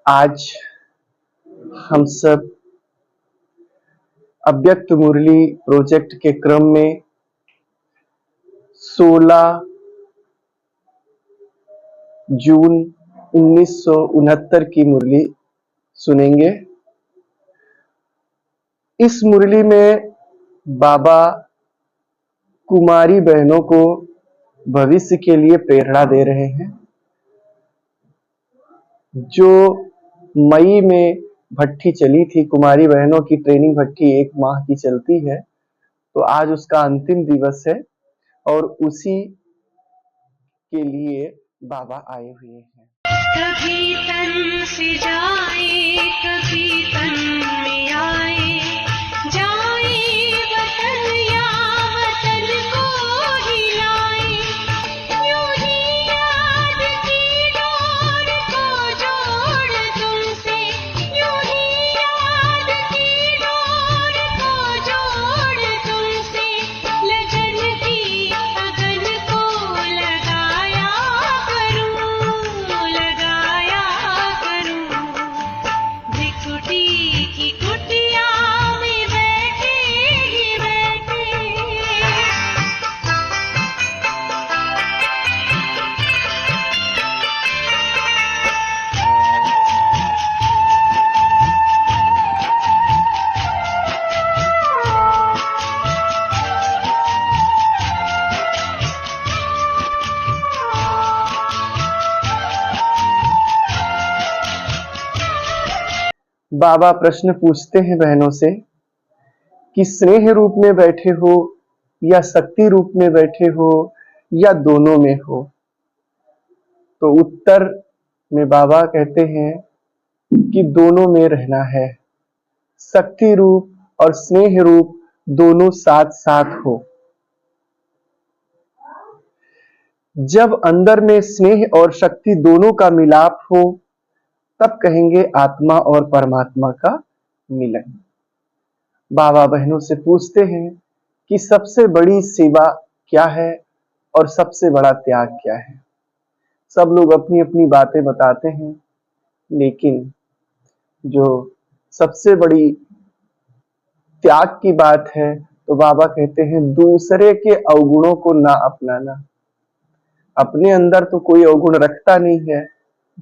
आज हम सब अव्यक्त मुरली प्रोजेक्ट के क्रम में 16 जून 1969 की मुरली सुनेंगे। इस मुरली में बाबा कुमारी बहनों को भविष्य के लिए प्रेरणा दे रहे हैं। जो मई में भट्ठी चली थी, कुमारी बहनों की ट्रेनिंग भट्ठी 1 माह की चलती है, तो आज उसका अंतिम दिवस है और उसी के लिए बाबा आए हुए हैं। कभी तन से जाए, कभी तन में आए, जाए वतन या वतन को हिलाए, यूं ही याद की डोर को जोड़ तुमसे, यूं ही याद की डोर को जोड़ तुमसे, लगन की अगन को लगाया करूं, भ्रिकुटी की कुटिया में बैठे ही बैठे। बाबा प्रश्न पूछते हैं बहनों से कि स्नेह रूप में बैठे हो या शक्ति रूप में बैठे हो या दोनों में हो। तो उत्तर में बाबा कहते हैं कि दोनों में रहना है। शक्ति रूप और स्नेह रूप दोनों साथ साथ हो। जब अंदर में स्नेह और शक्ति दोनों का मिलाप हो, तब कहेंगे आत्मा और परमात्मा का मिलन। बाबा बहनों से पूछते हैं कि सबसे बड़ी सेवा क्या है और सबसे बड़ा त्याग क्या है। सब लोग अपनी अपनी बातें बताते हैं, लेकिन जो सबसे बड़ी त्याग की बात है, तो बाबा कहते हैं दूसरे के अवगुणों को ना अपनाना। अपने अंदर तो कोई अवगुण रखता नहीं है,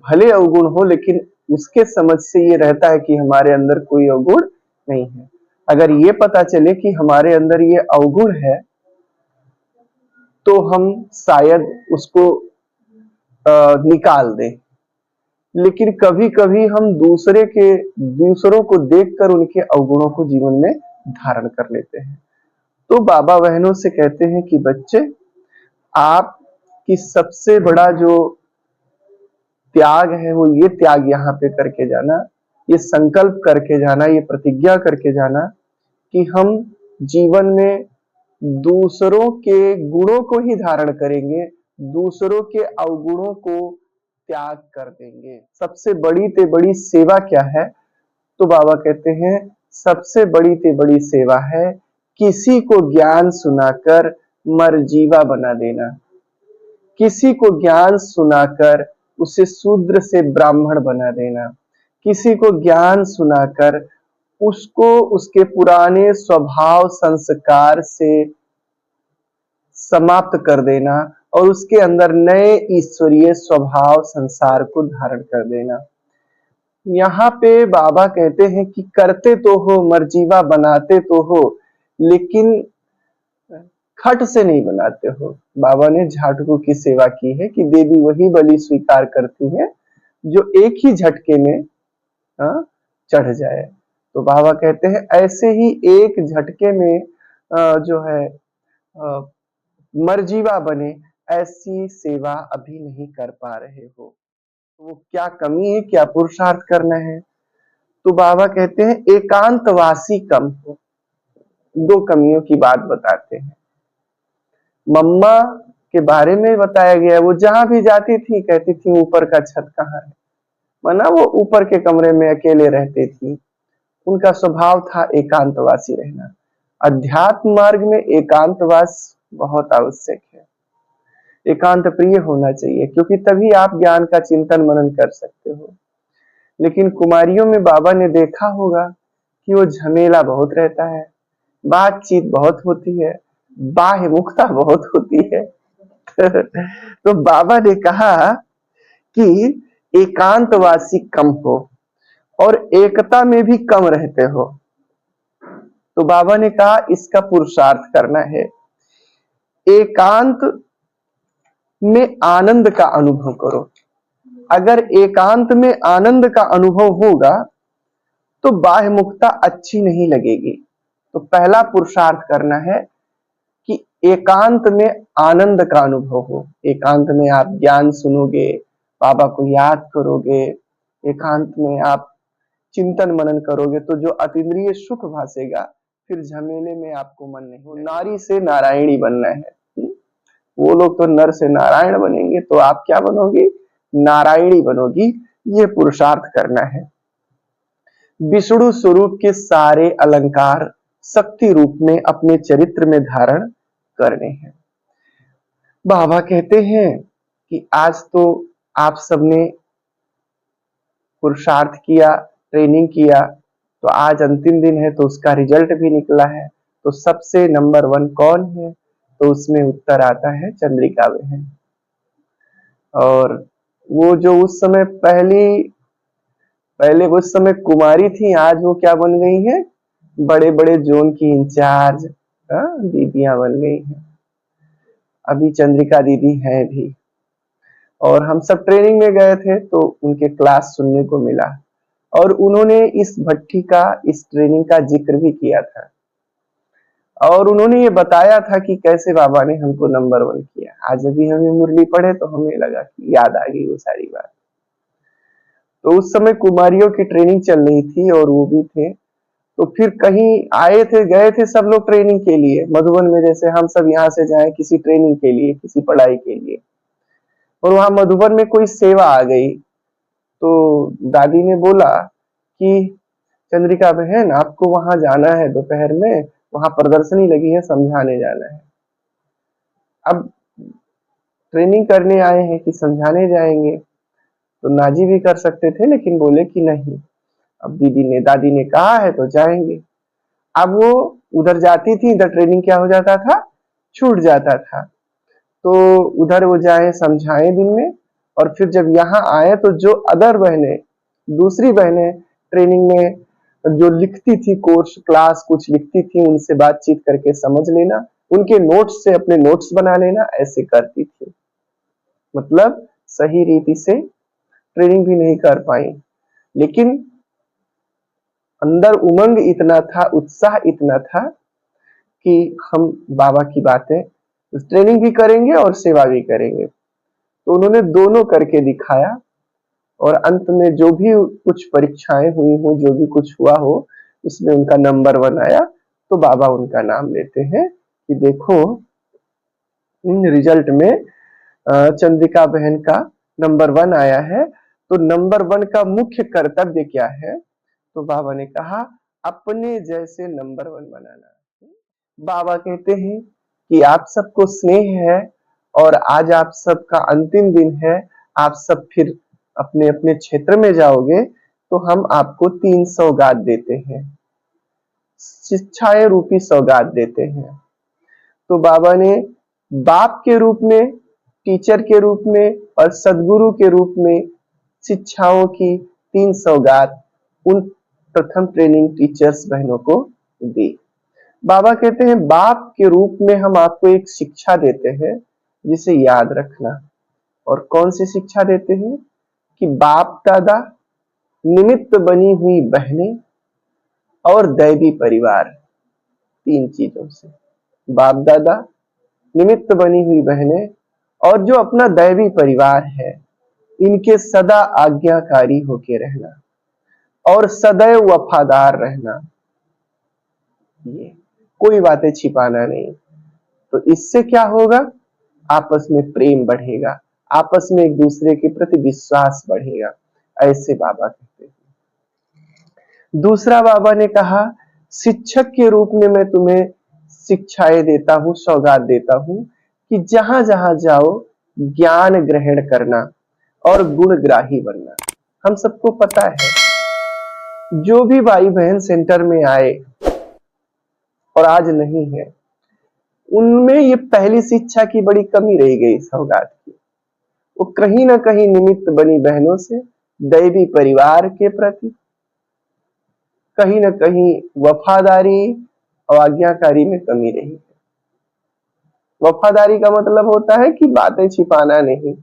भले अवगुण हो, लेकिन उसके समझ से ये रहता है कि हमारे अंदर कोई अवगुण नहीं है। अगर ये पता चले कि हमारे अंदर ये अवगुण है, तो हम शायद उसको निकाल दें। लेकिन कभी-कभी हम दूसरों को देखकर उनके अवगुणों को जीवन में धारण कर लेते हैं। तो बाबा बहनों से कहते हैं कि बच्चे, आपकी सबसे बड़ा जो त्याग है वो ये त्याग यहाँ पे करके जाना, ये संकल्प करके जाना, ये प्रतिज्ञा करके जाना कि हम जीवन में दूसरों के गुणों को ही धारण करेंगे, दूसरों के अवगुणों को त्याग कर देंगे। सबसे बड़ी ते बड़ी सेवा क्या है? तो बाबा कहते हैं सबसे बड़ी ते बड़ी सेवा है किसी को ज्ञान सुनाकर मरजीवा बना देना। किसी को ज्ञान सुनाकर उसे शूद्र से ब्राह्मण बना देना। किसी को ज्ञान सुनाकर उसको उसके पुराने स्वभाव संस्कार से समाप्त कर देना और उसके अंदर नए ईश्वरीय स्वभाव संसार को धारण कर देना। यहाँ पे बाबा कहते हैं कि करते तो हो, मरजीवा बनाते तो हो, लेकिन खट से नहीं बनाते हो। बाबा ने झाटकों की सेवा की है कि देवी वही बलि स्वीकार करती है जो एक ही झटके में चढ़ जाए। तो बाबा कहते हैं ऐसे ही एक झटके में जो है मरजीवा बने, ऐसी सेवा अभी नहीं कर पा रहे हो। तो वो क्या कमी है, क्या पुरुषार्थ करना है? तो बाबा कहते हैं एकांतवासी कम हो। 2 कमियों की बात बताते हैं। मम्मा के बारे में बताया गया, वो जहां भी जाती थी कहती थी ऊपर का छत कहाँ है। माना वो ऊपर के कमरे में अकेले रहती थी। उनका स्वभाव था एकांतवासी रहना। अध्यात्म मार्ग में एकांतवास बहुत आवश्यक है। एकांत प्रिय होना चाहिए, क्योंकि तभी आप ज्ञान का चिंतन मनन कर सकते हो। लेकिन कुमारियों में बाबा ने देखा होगा कि वो झमेला बहुत रहता है, बातचीत बहुत होती है, बाह्य मुखता बहुत होती है। तो बाबा ने कहा कि एकांतवासी कम हो और एकता में भी कम रहते हो। तो बाबा ने कहा इसका पुरुषार्थ करना है, एकांत में आनंद का अनुभव करो। अगर एकांत में आनंद का अनुभव होगा तो बाह्य मुक्ता अच्छी नहीं लगेगी। तो पहला पुरुषार्थ करना है कि एकांत में आनंद का अनुभव हो। एकांत में आप ज्ञान सुनोगे, बाबा को याद करोगे, एकांत में आप चिंतन मनन करोगे तो जो अतीन्द्रिय सुख भासेगा, फिर झमेले में आपको मन नहीं हो। नारी से नारायणी बनना है। वो लोग तो नर से नारायण बनेंगे, तो आप क्या बनोगी? नारायणी बनोगी। ये पुरुषार्थ करना है। विष्णु स्वरूप के सारे अलंकार शक्ति रूप में अपने चरित्र में धारण करने हैं। बाबा कहते हैं कि आज तो आप सबने पुरुषार्थ किया, ट्रेनिंग किया, तो आज अंतिम दिन है तो उसका रिजल्ट भी निकला है। तो सबसे नंबर 1 कौन है? तो उसमें उत्तर आता है चंद्रिका बहन। और वो जो उस समय पहले उस समय कुमारी थी, आज वो क्या बन गई है? बड़े बड़े जोन की इंचार्ज दीदियां बन गई हैं। अभी चंद्रिका दीदी हैं भी। और हम सब ट्रेनिंग में गए थे तो उनके क्लास सुनने को मिला और उन्होंने इस भट्टी का, इस ट्रेनिंग का जिक्र भी किया था और उन्होंने ये बताया था कि कैसे बाबा ने हमको नंबर 1 किया। आज अभी हमें मुरली पढ़े तो हमें लगा कि याद आ गई वो सारी बात। तो उस समय कुमारियों की ट्रेनिंग चल रही थी और वो भी थे। तो फिर कहीं आए थे, गए थे सब लोग ट्रेनिंग के लिए मधुबन में, जैसे हम सब यहाँ से जाए किसी ट्रेनिंग के लिए, किसी पढ़ाई के लिए, और वहां मधुबन में कोई सेवा आ गई। तो दादी ने बोला कि चंद्रिका बहन आपको वहां जाना है, दोपहर में वहां प्रदर्शनी लगी है, समझाने जाना है। अब ट्रेनिंग करने आए हैं कि समझाने जाएंगे, तो नाजी भी कर सकते थे, लेकिन बोले कि नहीं, अब दादी ने कहा है तो जाएंगे। अब वो उधर जाती थी, इधर ट्रेनिंग क्या हो जाता था, छूट जाता था। तो उधर वो जाए समझाए दिन में, और फिर जब यहाँ आए तो जो अदर बहनें, दूसरी बहनें ट्रेनिंग में जो लिखती थी, कोर्स क्लास कुछ लिखती थी, उनसे बातचीत करके समझ लेना, उनके नोट्स से अपने नोट्स बना लेना, ऐसे करती थी। मतलब सही रीति से ट्रेनिंग भी नहीं कर पाई, लेकिन अंदर उमंग इतना था, उत्साह इतना था कि हम बाबा की बातें, ट्रेनिंग भी करेंगे और सेवा भी करेंगे। तो उन्होंने दोनों करके दिखाया और अंत में जो भी कुछ परीक्षाएं हुई हो, जो भी कुछ हुआ हो, उसमें उनका नंबर 1 आया। तो बाबा उनका नाम लेते हैं कि देखो रिजल्ट में चंद्रिका बहन का नंबर 1 आया है। तो नंबर 1 का मुख्य कर्तव्य क्या है? तो बाबा ने कहा अपने जैसे नंबर 1 बनाना। बाबा कहते हैं कि आप सबको स्नेह है और आज आप सबका अंतिम दिन है, आप सब फिर अपने अपने क्षेत्र में जाओगे, तो हम आपको 3 सौगात देते हैं, शिक्षाएं रूपी सौगात देते हैं। तो बाबा ने बाप के रूप में, टीचर के रूप में और सदगुरु के रूप में शिक्षाओं की 3 सौगात उन प्रथम ट्रेनिंग टीचर्स बहनों को दी। बाबा कहते हैं बाप के रूप में हम आपको एक शिक्षा देते हैं जिसे याद रखना। और कौन सी शिक्षा देते हैं? कि बाप दादा, निमित्त बनी हुई बहनें और दैवी परिवार, 3 चीजों से। बाप दादा, निमित्त बनी हुई बहनें और जो अपना दैवी परिवार है, इनके सदा आज्ञाकारी होके रहना और सदैव वफादार रहना। ये कोई बातें छिपाना नहीं। तो इससे क्या होगा? आपस में प्रेम बढ़ेगा, आपस में एक दूसरे के प्रति विश्वास बढ़ेगा। ऐसे बाबा कहते हैं। दूसरा बाबा ने कहा शिक्षक के रूप में मैं तुम्हें शिक्षाएं देता हूं, सौगात देता हूं कि जहां जहां जाओ ज्ञान ग्रहण करना और गुणग्राही बनना। हम सबको पता है जो भी भाई बहन सेंटर में आए और आज नहीं है, उनमें ये पहली शिक्षा की बड़ी कमी रह गई सौगात की। वो कहीं ना कहीं निमित्त बनी बहनों से दैवी परिवार के प्रति, कहीं ना कहीं वफादारी और आज्ञाकारी में कमी रही। वफादारी का मतलब होता है कि बातें छिपाना नहीं,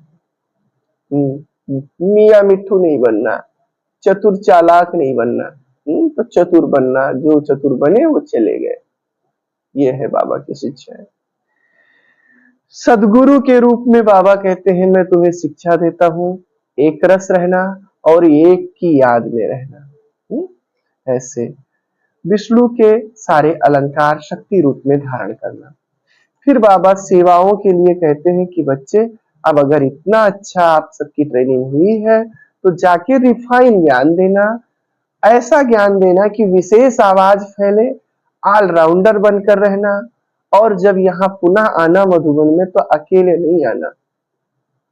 मियाँ मिट्ठू नहीं बनना, चतुर चालाक नहीं बनना। तो चतुर बनना, जो चतुर बने वो चले गए। ये है बाबा की शिक्षा। सदगुरु के रूप में बाबा कहते हैं मैं तुम्हें शिक्षा देता हूँ, एक रस रहना और एक की याद में रहना। ऐसे विष्णु के सारे अलंकार शक्ति रूप में धारण करना। फिर बाबा सेवाओं के लिए कहते हैं कि बच्चे अब अगर इतना अच्छा आप सबकी ट्रेनिंग हुई है तो जाके रिफाइन ज्ञान देना, ऐसा ज्ञान देना कि विशेष आवाज फैले, ऑलराउंडर बनकर रहना। और जब यहाँ पुनः आना मधुबन में तो अकेले नहीं आना,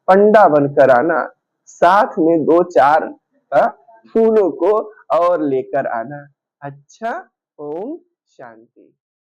पंडा बनकर आना, साथ में 2-4 फूलों को और लेकर आना। अच्छा, ओम शांति।